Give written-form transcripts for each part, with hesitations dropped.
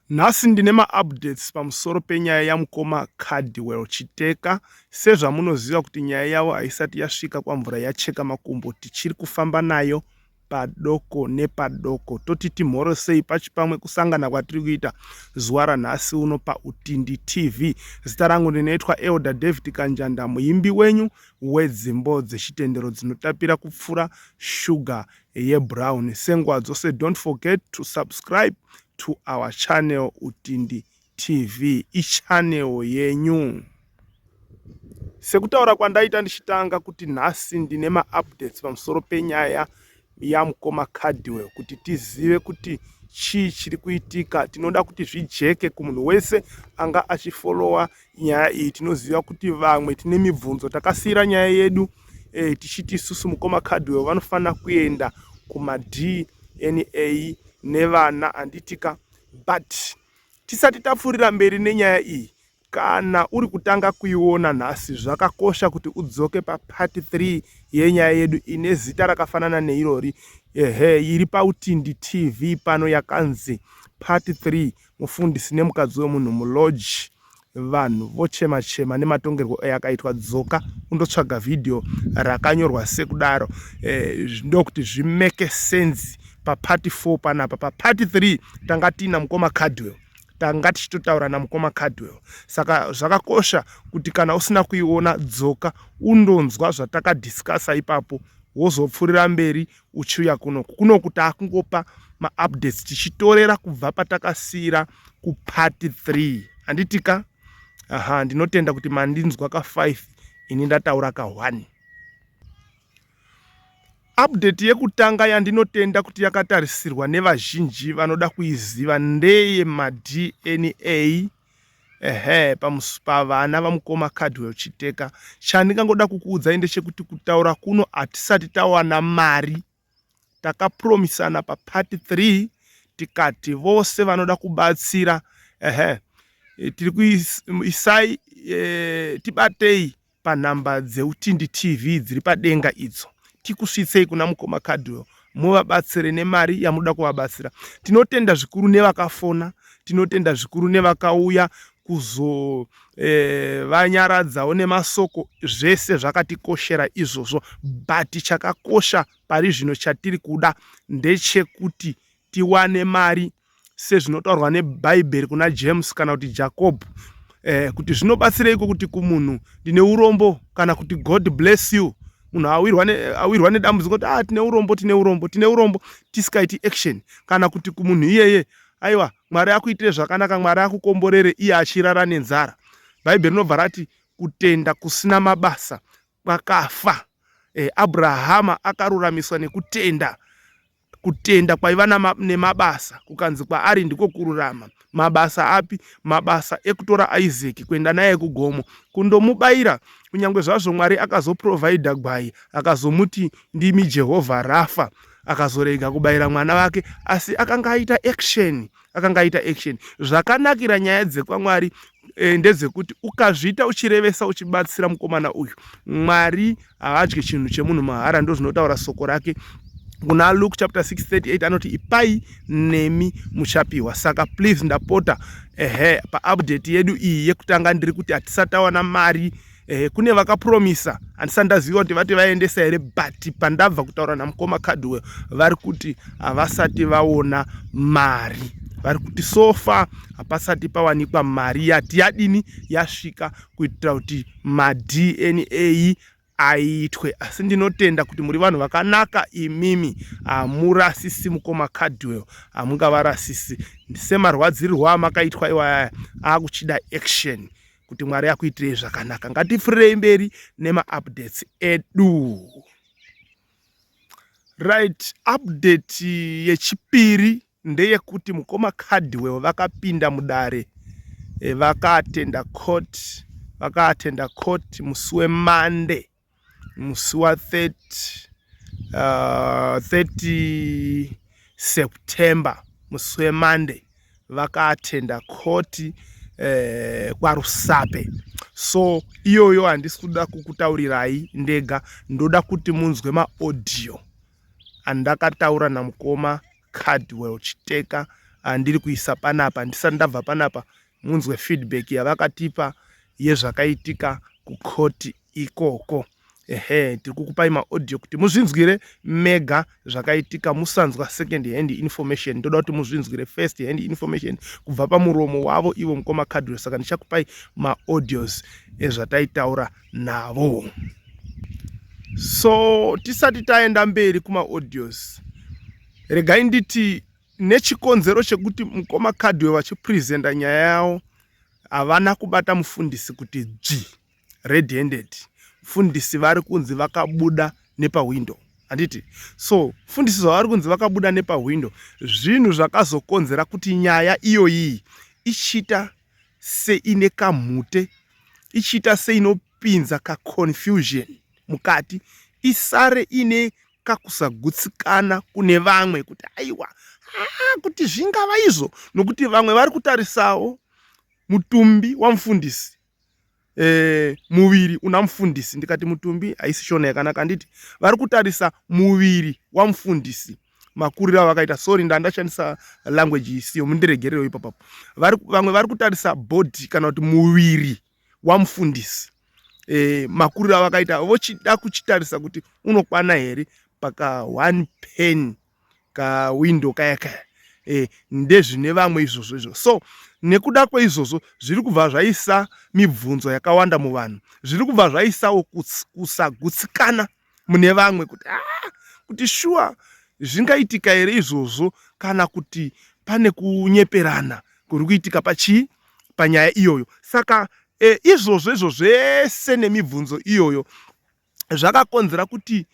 Nhasi ndine ma-updates pamusoro penyaya yamukoma Cardwell Chiteka. Sezvamunoziva kuti nyaya yavo haisati yasvika kwamvura yacheka makumbo, tichiri kufamba nayo padoko nepadoko. Toti timhoro sei pachipamwe kusangana kwatiri kuita zuva ranhasi uno paUtindi TV. Zita rangu ndinoitwa Elder David Kanjanda, muimbi wenyu wedzimbo dzechitendero dzinotapira kupfura shuga yebrown. Senguva dzose, don't forget to subscribe to our channel Utindi TV, ichannel yenyu. Sekutaura kwandaita ndichitanga kuti nhasi ndine ma-updates pamusoro penyaya yamukoma Cardwell, kuti tizive kuti chii chiri kuitika. Tinoda kuti zvijeke kumunhu wese anga achifolowa nyaya iyi. Tinoziva kuti vamwe tine mibvunzo takasiyira nyaya yedu tichiti isusu mukoma Cardwell vanofanira kuenda kuma-DNA nevana handitika. But tisati tapfuurira mberi nenyaya iyi, kana uri kutanga kuiona nhasi, zvakakosha kuti udzoke papart 3 yenyaya yedu ine zita rakafanana neirori iri paUtindi TV pano yakanzi part 3, mufundisi nemukadzi wemunhu muloji. Vanhu vochema-chema nematongerwo yakaitwa. Dzoka undotsvaga vhidhiyo rakanyorwa sekudaro, ndokuti zvimeke sense. Papart 4 panapa, papart 3 tanga tina mukoma Cardwell, tanga tichitotaura namukoma Cardwell. Saka zvakakosha kuti kana usina kuiona, dzoka undonzwa zvatakadhiskasa ipapo, wozopfuurira mberi uchiuya kuno kuti akungopa ma-updates tichitorera kubva patakasiyira kupart 3. Handitika? Ndinotenda kuti mandinzwa ka5, ini ndataura ka1. Update yekutanga yandinotenda kuti yakatarisirwa nevazhinji vanoda kuiziva ndeye ma-DNA pavana vamukoma Cardwell Chiteka. Chandingangoda kukuudzai ndechekuti kutaura kuno hatisati tawana mari. Takapromisana papart 3 tikati vose vanoda kubatsira tiri kuisai tibatei panhamba dzeUtindi TV dziri padenga idzo. Tikusvitsei kuna mukoma Cardwell, muvabatsire nemari yamuda kuvabatsira. Tinotenda zvikuru nevakafona, tinotenda zvikuru nevakauya kuzovanyaradzawo nemasoko. Zvese zvakatikoshera izvozvo, but chakakosha pari zvino chatiri kuda ndechekuti tiwane mari, sezvinotaurwa nebhaibheri kuna James kana kuti Jacob, kuti zvinobatsireiko kuti kumunhu ndine urombo kana kuti God bless you. Munhu awirwa nedambudziko kuti tine urombo tisikaiti action, kana kuti kumunhu iyeye aiwa Mwari akuitire zvakanaka, Mwari akukomborere iye achirara nenzara. Bhaibheri rinobva rati kutenda kusina mabasa kwakafa. Abrahama akaruramiswa nekutenda. Kutenda kwaiva nemabasa, kukanzi kwaari ndiko kururama. Mabasa api? Mabasa ekutora Isaac kuenda naye kugomo kundomubayira, kunyange zvazvo Mwari akazoprovhaidha gwai, akazomuti ndimi Jehovha Rafa, akazorega kubayira mwana wake, asi akanga aita action. Zvakanakira nyaya dzekwamwari ndedzekuti ukazviita uchirevesa uchibatsira mukomana uyu, Mwari haadyi chinhu chemunhu mahara. Ndozvinotaura soko rake kuna Luke chapter 6:38, anoti ipai nemi muchapiwa. Saka please ndapota paupdate yedu iyi yekutanga ndiri kuti hatisatawana mari. Kune vakapromisa, handisati ndaziva kuti vati vaendesa here, but pandabva kutaura namukoma Cardwell vari kuti havasati vaona mari. Vari kuti sofa hapasati pawanikwa mari yati yadini yasvika kuitira kuti ma-DNA aitwe. Asi ndinotenda kuti muri vanhu vakanaka imimi, hamurasisi mukoma Cardwell, hamungavarasisi. Semarwadzirirwo amakaitwa iwaya akuchida action, kuti Mwari akuitirei zvakanaka. Ngatifurei mberi nema-updates edu. Right, update yechipiri ndeyekuti mukoma Cardwell vakapinda mudare, vakaatenda court musi weMonday, musi wa30 September, musi weMonday vakaatenda court kwaRusape. So iyoyo handisi kuda kukutaurirai ndega, ndoda kuti munzwe maaudio andakataura namukoma Cardwell Chiteka ndiri kuisa panapa. Ndisati ndabva panapa munzwe feedback yavakatipa yezvakaitika kukoti ikoko. Tiri kukupai maaudio kuti muzvinzwire mega zvakaitika, musanzwa second hand information. Ndoda kuti muzvinzwire first hand information kubva pamuromo wavo ivo Mukoma Cardwell. Saka ndichakupai maaudios ezvataitaura navo. So tisati taenda mberi kumaaudios, regai nditi nechikonzero chekuti Mukoma Cardwell vachipresenta nyaya yavo havana kubata mufundisi kuti red handed. Mufundisi vari kunzi vakabuda nepawindo, handiti? So mufundisi zvavari kunzi vakabuda nepawindo, zvinhu zvakazokonzera kuti nyaya iyoyi ichita seine kamhute, ichita seinopinza kaconfusion mukati, isare ine kakusagutsikana kune vamwe kuti aiwa kuti zvingava izvo, nokuti vamwe vari kutarisawo mutumbi wamufundisi, muviri una mufundisi. Ndikati mutumbi haisi shona yakanaka, nditi vari kutarisa muviri wamufundisi, makuriro avakaita. Sorry, ndandashandisa language isiyo, mundiregerewo ipapo. Vamwe vari kutarisa body kana kuti muviri wamufundisi, makuriro avakaita, vochida kuchitarisa kuti unokwana here paka 1 pen ka window kaya kaya. Ndezvine vamwe izvozvo. So nekuda kweizvozvo zviri kubva zvaisa mibvunzo yakawanda muvanhu, zviri kubva zvaisawo kusagutsikana mune vamwe kuti shuwa zvingaitika here izvozvo, kana kuti pane kunyeperana kuri kuitika panyaya iyoyo. Saka izvozvo zvese nemibvunzo iyoyo zvakakonzera kuti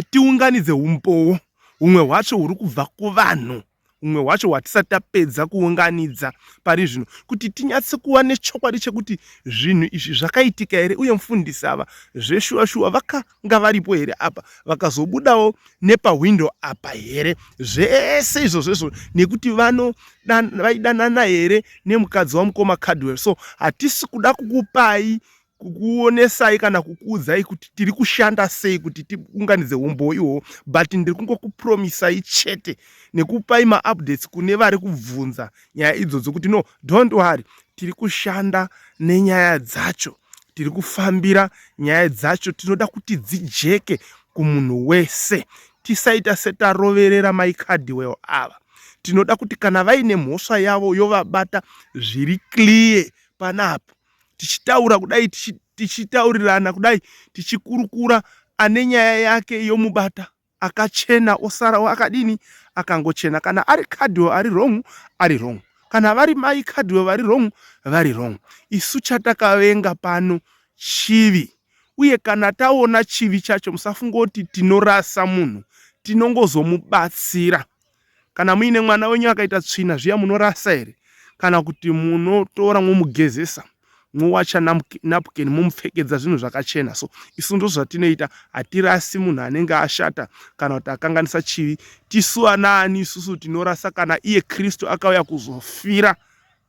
tiunganidze umbowo, humwe hwacho huri kubva kuvanhu, humwe hwacho hwatisati tapedza kuunganidza pari zvino, kuti tinyatse kuva nechokwadi chekuti zvinhu izvi zvakaitika here, uye mufundisi ava zveshuwa vakanga varipo here apa, vakazobudawo nepawindo apa here, zvese izvozvo, nekuti vaidanana here nemukadzi waMukoma Cardwell. So hatisi kuda kukupai, kukuonesai kana kukuudzai kuti tiri kushanda sei kuti tiunganidze umbowo ihwo, but ndiri kungokupromisai chete nekupai maupdates kune vari kubvunza nyaya idzodzo kuti no, don't worry, tiri kushanda nenyaya dzacho, tiri kufambira nyaya dzacho, tinoda kuti dzijeke kumunhu wese. Tisaita setaroverera mai Cardwell ava. Tinoda kuti kana vaine mhosva yavo yovabata zviri clear panapa, tichitaura kudai, tichitaurirana kudai, tichikurukura, ane nyaya yake yomubata akachena osarawo akadini, akangochena. Kana ari Cardwell ari wrong, ari wrong. Kana vari mai Cardwell vari wrong, vari wrong. Isu chatakavenga pano chivi, uye kana taona chivi chacho musafungoti tinorasa munhu, tinongozomubatsira. Kana muine mwana wenyu akaita tsvina zviya, munorasa here? Kana kuti munotora momugezesa, mowacha napkin momupfekedza zvinhu zvakachena? So isu ndo zvatinoita, hatirasi munhu anenge ashata kana kuti akanganisa chivi. Tisu anaani isusu tinorasa kana iye Kristu akauya kuzofira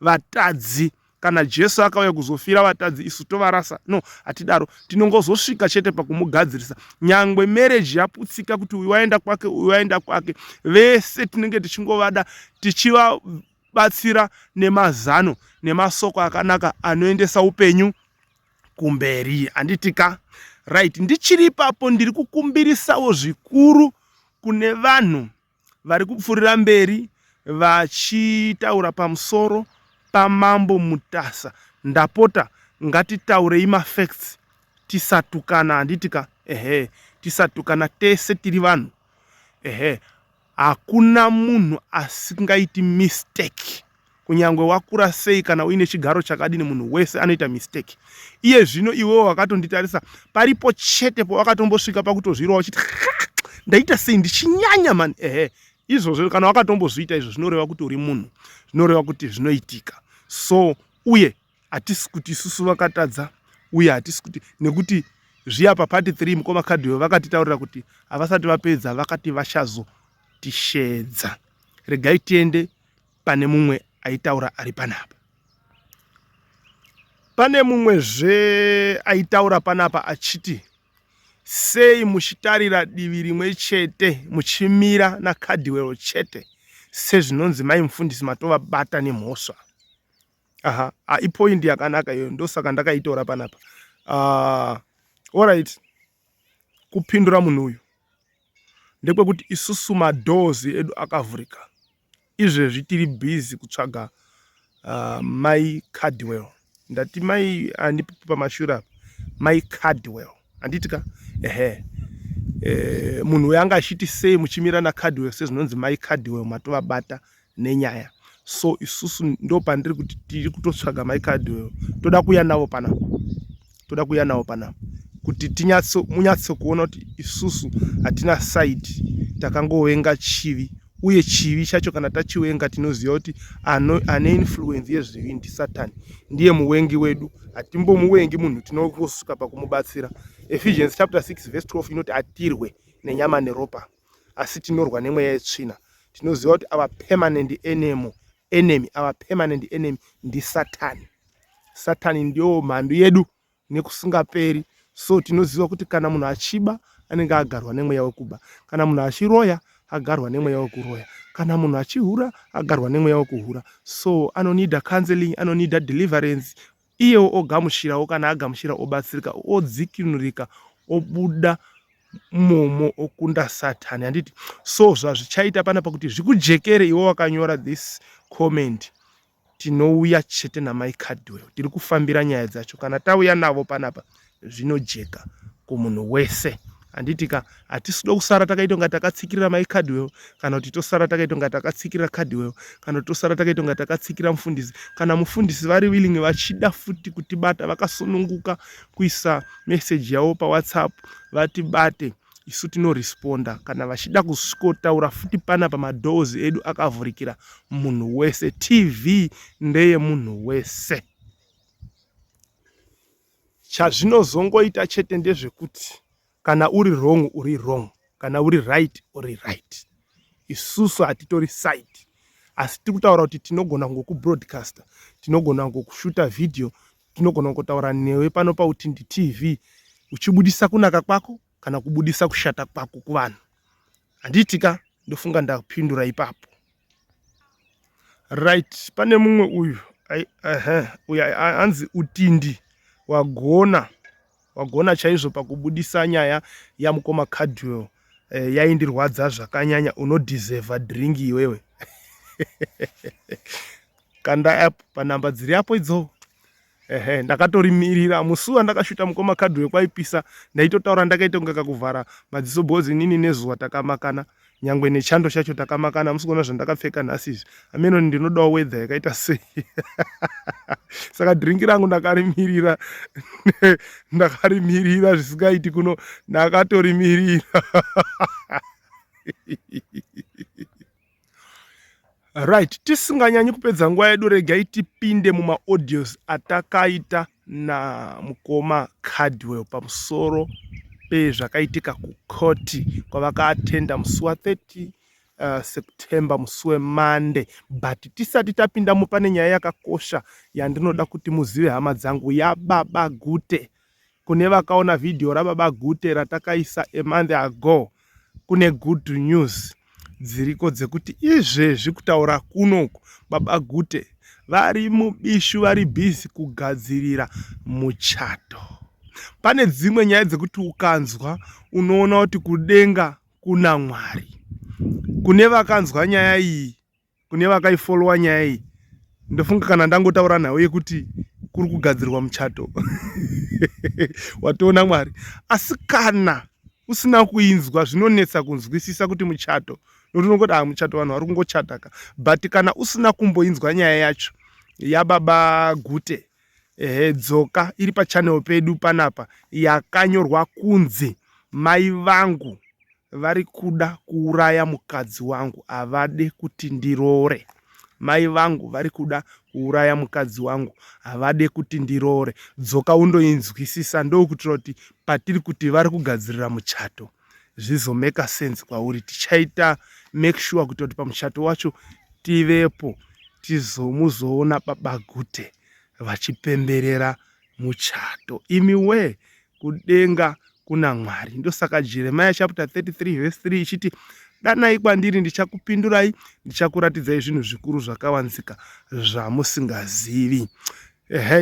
vatadzi? Kana Jesu akauya kuzofira vatadzi isu tovarasa? No, hatidaro. Tinongozosvika chete pakumugadzirisa. Nyangwe marriage yaputsika kuti uyu waenda kwake, uyu waenda kwake, vese tinenge tichingovada tichivabatsira nemazano nemasoko akanaka anoendesa upenyu kumberi. Handitika? Right, ndichiri ipapo ndiri kukumbirisawo zvikuru kune vanhu vari kupfuurira mberi vachitaura pamusoro pamambo Mutasa. Ndapota ngatitaurei mafacts, tisatukana. Handitika? Tisatukana, tese tiri vanhu. Hakuna munhu asingaiti mistake, kunyangwe wakura sei kana uine chigaro chakadini, munhu wese anoita mistake. Iye zvino iwewo wakatonditarisa, paripo chete pawakatombosvika pakutozvirwa uchiti ndaita sei, ndichinyanya man. Izvozvo kana wakatombozviita izvo zvinoreva kuti uri munhu, zvinoreva kuti zvinoitika. So uye hatisi kuti isusu vakatadza, uye hatisi kuti, nekuti zviya pa part 3 Mukoma Cardwell vakatitaurira kuti havasati vapedza, vakati vachazotishedza. Regai tiende pane mumwe aitaura ari panapa. Pane mumwezve aitaura panapa achiti, sei muchitarira divi rimwe chete, muchimira naCardwell chete, sezvinonzi mai mufundisi matovabata nemhosva. Aha, ipoindi yakanaka iyo, ndosaka ndakaitora panapa. Alright, kupindura munhu uyu ndekwekuti isusu madhozi edu akavhurika. Izvezvi tiri busy kutsvaga mai Cardwell. Ndati mai andipi pamashura mai Cardwell. Anditika munhu uyu anga achiti sei muchimira naCardwell sezvinonzi mai Cardwell matovabata nenyaya. So isusu ndo pandiri kuti tiri kutotsvaga mai Cardwell. Toda kuya navo panapa. Kuti munyatso kuona kuti isusu hatina side, takangovenga chivi. Uye chivi chacho kana tachivenga tinoziva kuti ane influence yezvivi ndi Satani. Ndiye muvengi wedu. Hatimbomuvengi munhu, tinongosvika pakumubatsira. Ephesians chapter 6 verse 12 inoti atirwe nenyama neropa, asi tinorwa nemweya yetsvina. Tinoziva kuti our permanent enemy ndi Satani. Satani ndio mhandu yedu nekusingaperi. So tinoziva kuti kana munhu achiba anenge agarwa nemweya wekuba, kana munhu achiroya agarwa nemweya wekuroya, kana munhu achihura agarwa nemweya wekuhura. So anonida counseling, anonida deliverance. Iyewo ogamushirawo, kana agamushira obatsirika, odzikinurika, obuda momo, okunda Satani. Handiti so zvazvichaita panapa kuti zvikujekere iwe wakanyora this comment. Tinouya chete namai Cardwell, tiri kufambira nyaya dzacho. Kana tauya navo panapa zvinojeka kumunhu wese. Handitika hatisida kusara takaita kunga takatsikirira mai Cardwell, kana kuti tosara takaita kunga takatsikirira Cardwell, kana tosara takaita kunga takatsikira mufundisi. Kana mufundisi vari willing vachida futi kutibata, vakasununguka kuisa message yavo paWhatsApp, vatibate, isu tinoresponda. Kana vachida kusvikotaura futi panapa, madoors edu akavhurikira munhu wese. TV ndeye munhu wese. Chazvinozongoita chete ndezvekuti kana uri wrong uri wrong, kana uri right uri right. Isusu hatitori side, asi tiri kutaura kuti tinogona ngokubroadcasta, tinogona ngokushuta video, tinogona ngotaura newe pano pautindi TV, uchibudisa kunaka kwako kana kubudisa kushata kwako kuvanhu. Handitika, ndofunga ndakupindura ipapo. Right, pane mumwe uyu anzi Utindi wagona chaizvo pakubudisa nyaya yamukoma Cardwell. Yaindirwadza zvakanyanya, unodeserva drink iwewe. Kanda app panamba dziri apo idzo. Ndakatoririra musi wandakashuta mukoma Cardwell kwaipisa, ndaitotaura ndakaita kunga kakuvhara madziso bhodzi nini nezuva takamakana, nyangwe nechando chacho takamakana. Musikuona zvandakapfeka nhasi izvi, ameno ndinodawo weather yakaita sei. Saka drink rangu ndakarimirira zvisingaiti kuno, ndakatorimirira. Right, tisinganyanyi kupedza nguva yedu, regai tipinde mumaaudios atakaita namukoma Cardwell pamusoro pezvakaitika kukoti kwavakaatenda musi wa30 September, musi weMonday. But tisati tapinda mupane nyaya yakakosha yandinoda kuti muzive, hama dzangu, yaBaba Gute. Kune vakaona video raBaba Gute ratakaisa a month ago, kune good news dziriko dzekuti izvezvi kutaura kunoku Baba Gute vari mubishu, vari busy kugadzirira muchato. Pane dzimwe nyaya dzekuti ukanzwa unoona kuti kudenga kuna Mwari. Kune vakanzwa nyaya iyi, kune vakaifollowa nyaya iyi, ndofunga kana ndangotaura nawe yekuti kuri kugadzirwa muchato. Watoona Mwari. Asi kana usina kuinzwa, zvinonetsa kunzwisisa kuti muchato, notunongoti muchato vanhu vari kungochataka. But kana usina kumboinzwa nyaya yacho yaBaba Gute, dzoka iri pachannel pedu panapa, yakanyorwa kunzi mai vangu vari kuda kuuraya mukadzi wangu, havade kuti ndirore. Mai vangu vari kuda kuuraya mukadzi wangu, havade kuti ndirore. Dzoka undoinzwisisa, ndokutira kuti patiri kuti vari kugadzirira muchato zvizomeka sense kwauri. Tichaita make sure kuti pamuchato wacho tivepo, tizomuzoona Baba Gute vachipemberera muchato. Imiwe kudenga kuna Mwari. Ndosaka Jeremiah chapter 33 verse 3 ichiti danai kwandiri, ndichakupindurai, ndichakuratidzai zvinhu zvikuru zvakawanzika zvamusingazivi.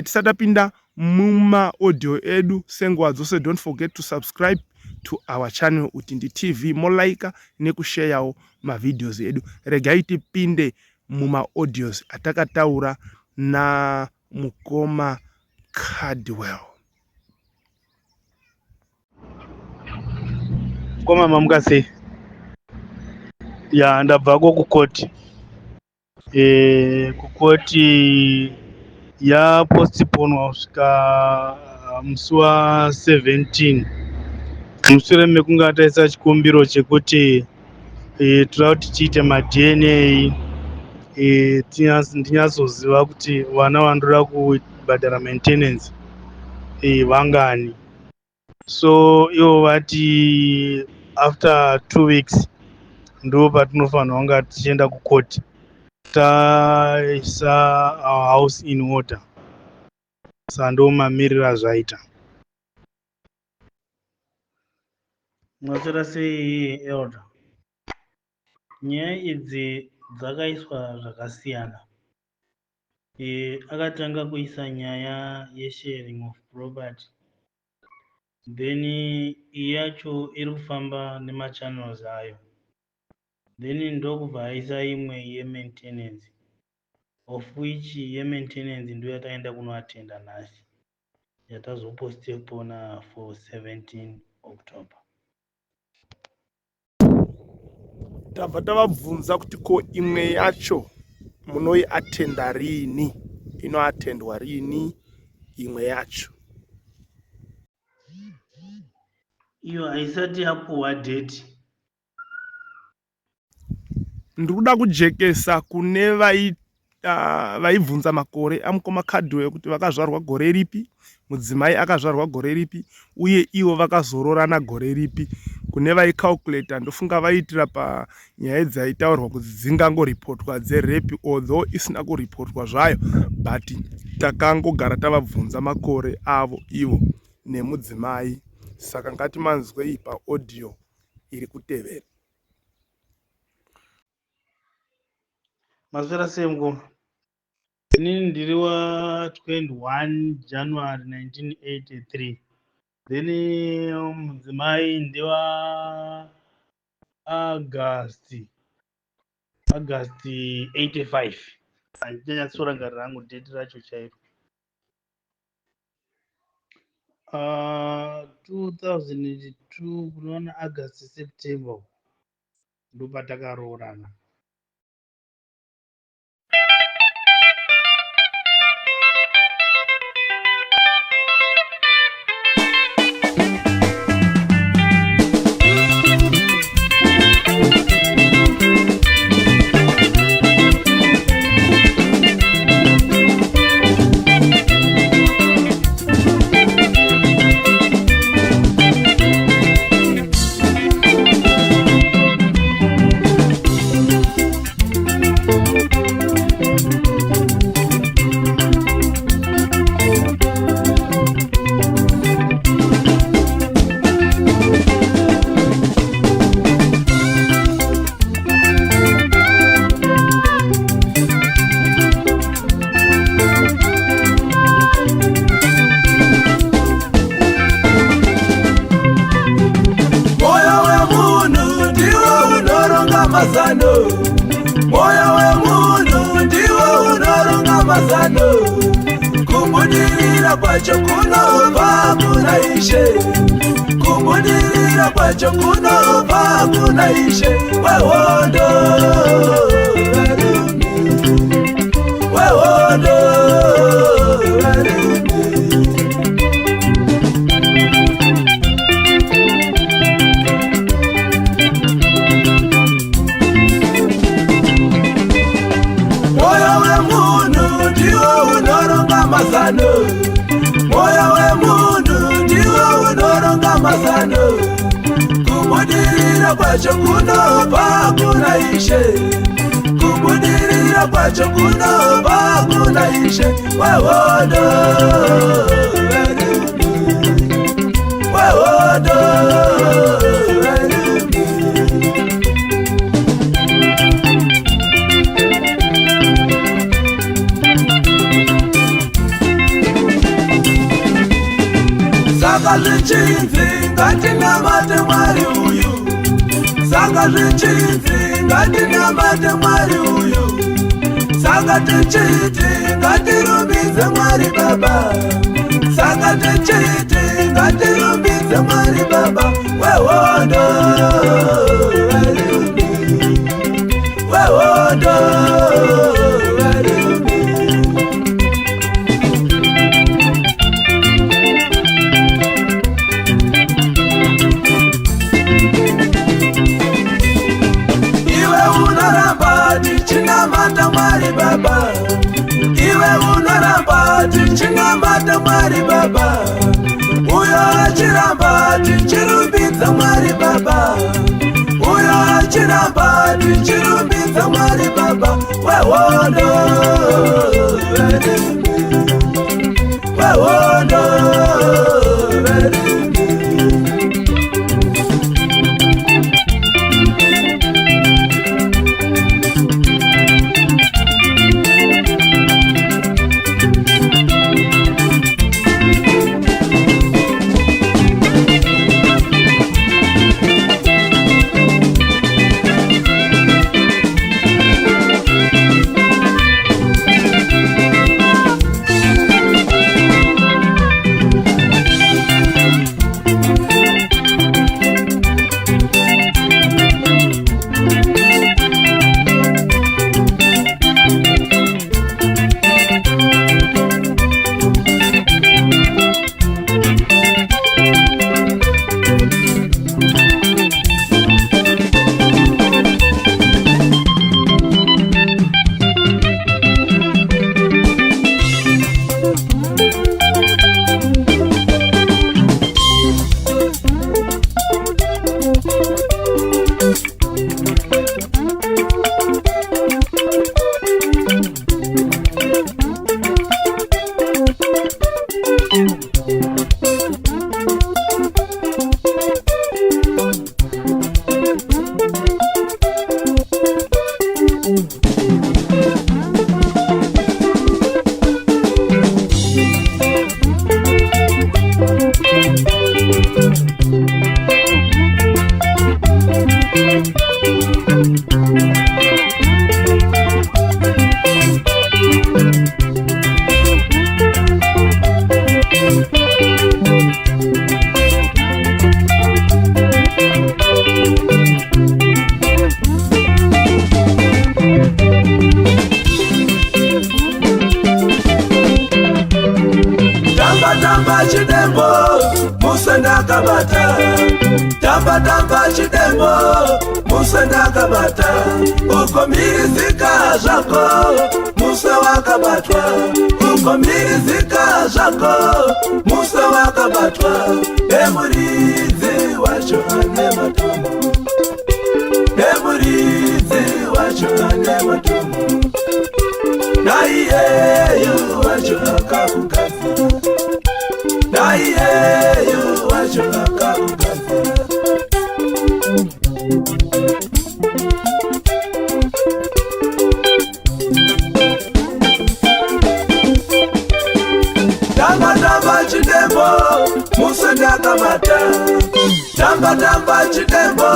Tisatapinda muma-audio edu senguva dzose, don't forget to subscribe to our channel Utindi TV, molaika nekusharewo mavideos edu. Regai tipinde muma-audios atakataura na mukoma Cardwell. Koma mamukase ya ndabvako kukoti. Kukoti ya postponwa kusvika musi wa 17 mushure mekunge ataisa chikumbiro chekuti toda kuti tiite ma-DNA ndinyatsoziva kuti vana vandoda kubhadhara maintenance vangani. So ivo vati after 2 weeks ndo patinofanira kunge tichienda kukoti taisa our house in order. Sando mamirira zvaita. Mwaswera sei elder? Nyaya idzi dzakaiswa zvakasiyana. Akatanga kuisa nyaya ye-sharing of property. Then yacho iri kufamba nema-channels ayo. Then ndokubva aisa imwe ye-maintenance, of which ye-maintenance ndiyo yataenda kunoatenda nhasi, yatazopostepona for 17 October. Tabva tavabvunza kuti ko imwe yacho munoiatenda rini, inoatendwa rini imwe yacho? Iyo haisati yapuhwa date. Ndikuda kujekesa kune vaibvunza makore amukoma Cardwell kuti vakazvarwa gore ripi, mudzimai akazvarwa gore ripi, uye ivo vakazororana gore ripi. Kune vaicalculata ndofunga vaitira panyaya dzaitaurwa kuti dzingangoripotwa dzerepi, although isina kuripotwa zvayo, but takangogara tavabvunza makore avo ivo nemudzimai. Saka ngatimanzwei paaudio iri kutevera. Maswera semgo. Inini ndiri wa 21 January 1983. Then mudzimai ndiwa August 85. Handichanyatsora rangu date racho chairo. 2002 kunoona August September ndo patakaroorana. Moyo wemunhu ndiwo unoronga mazano, kubudirira kwacho kunobva kuna Ishe, kubudirira kwacho kunobva kuna Ishe. Wehondo wehondo moyo wemunhu ndiwo unoronga mazano, kubudirira kwacho kunobva kuna Ishe, kubudirira kwacho kunobva kuna Ishe. Wehondo wehondo saka zvichinzi ngatinamate Mwari uyu, saka zvichinzi ngatinamate Mwari uyu, saka tichiti ngatirumbidze Mwari Baba, saka tichiti ngatirumbidze Mwari Baba wehondo, wehondo, tichinamata Mwari Baba, iwe unoramba tichinamata Mwari Baba, uyo achiramba tichirumbidza Mwari Baba, uyo achiramba tichirumbidza Mwari Baba wehondo, wehondo, tamba chidembo musenda kabata, tamba chidembo musenda kabata, ukomirizika zvako muse wakabatwa, ukomirizika zvako muse wakabatwa, emuridzi wacho ane matombo, emuridzi wacho ane matombo, naiyeyo wacho akakugadzira, naiyeyo wacho akakugadzira. Tamba chidembo musenda kabata, tamba chidembo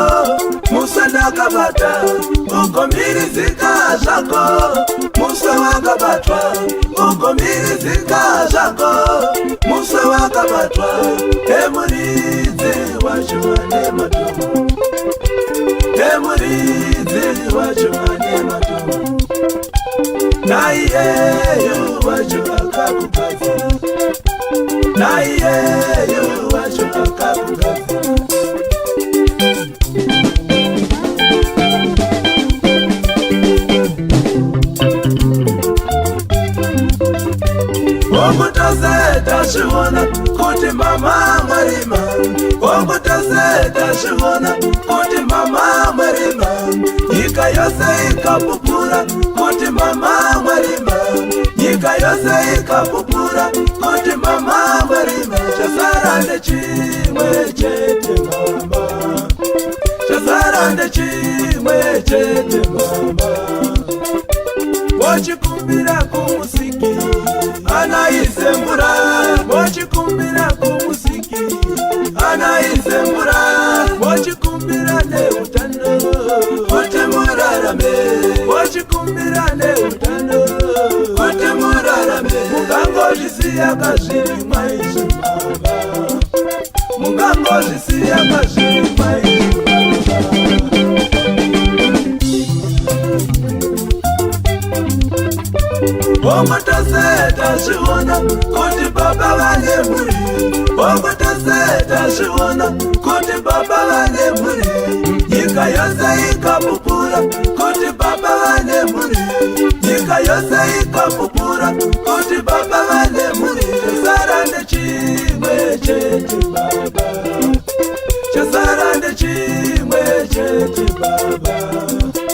musenda kabata, ukomirizika zvako muse wakabatwa, ukomirizika zvako muse wakabatwa, emuridzi wacho ane matombo, emuridzi wacho ane matombo, naiyeyo wacho akakugadzira, naiyeyo wacho akakugadzira. Okutozeta shivona kuti mama mwarima, okutozeta shivona kuti mama mwarima, nyika yose ikapupura kuti mama mwarima, nyika yose ikapupura kuti mama mwarima, chasara ndechimwe chete mama, chasara ndechimwe chete mama, wochikumbira kumusiki anaise mvura, wochikumbira kumusiki zvisiya kazvimwa izvi baba, mungangozvisiya kazvimwa izvi baba. Omotoseta zviona kuti baba vane mhuri, omotoseta zviona kuti baba vane mhuri, nyika yose ikapupura kuti baba vane mhuri, nyika yose ikapupura kuti baba vane mhuri. Chasara ndechimwe chete baba, chasara ndechimwe chete baba.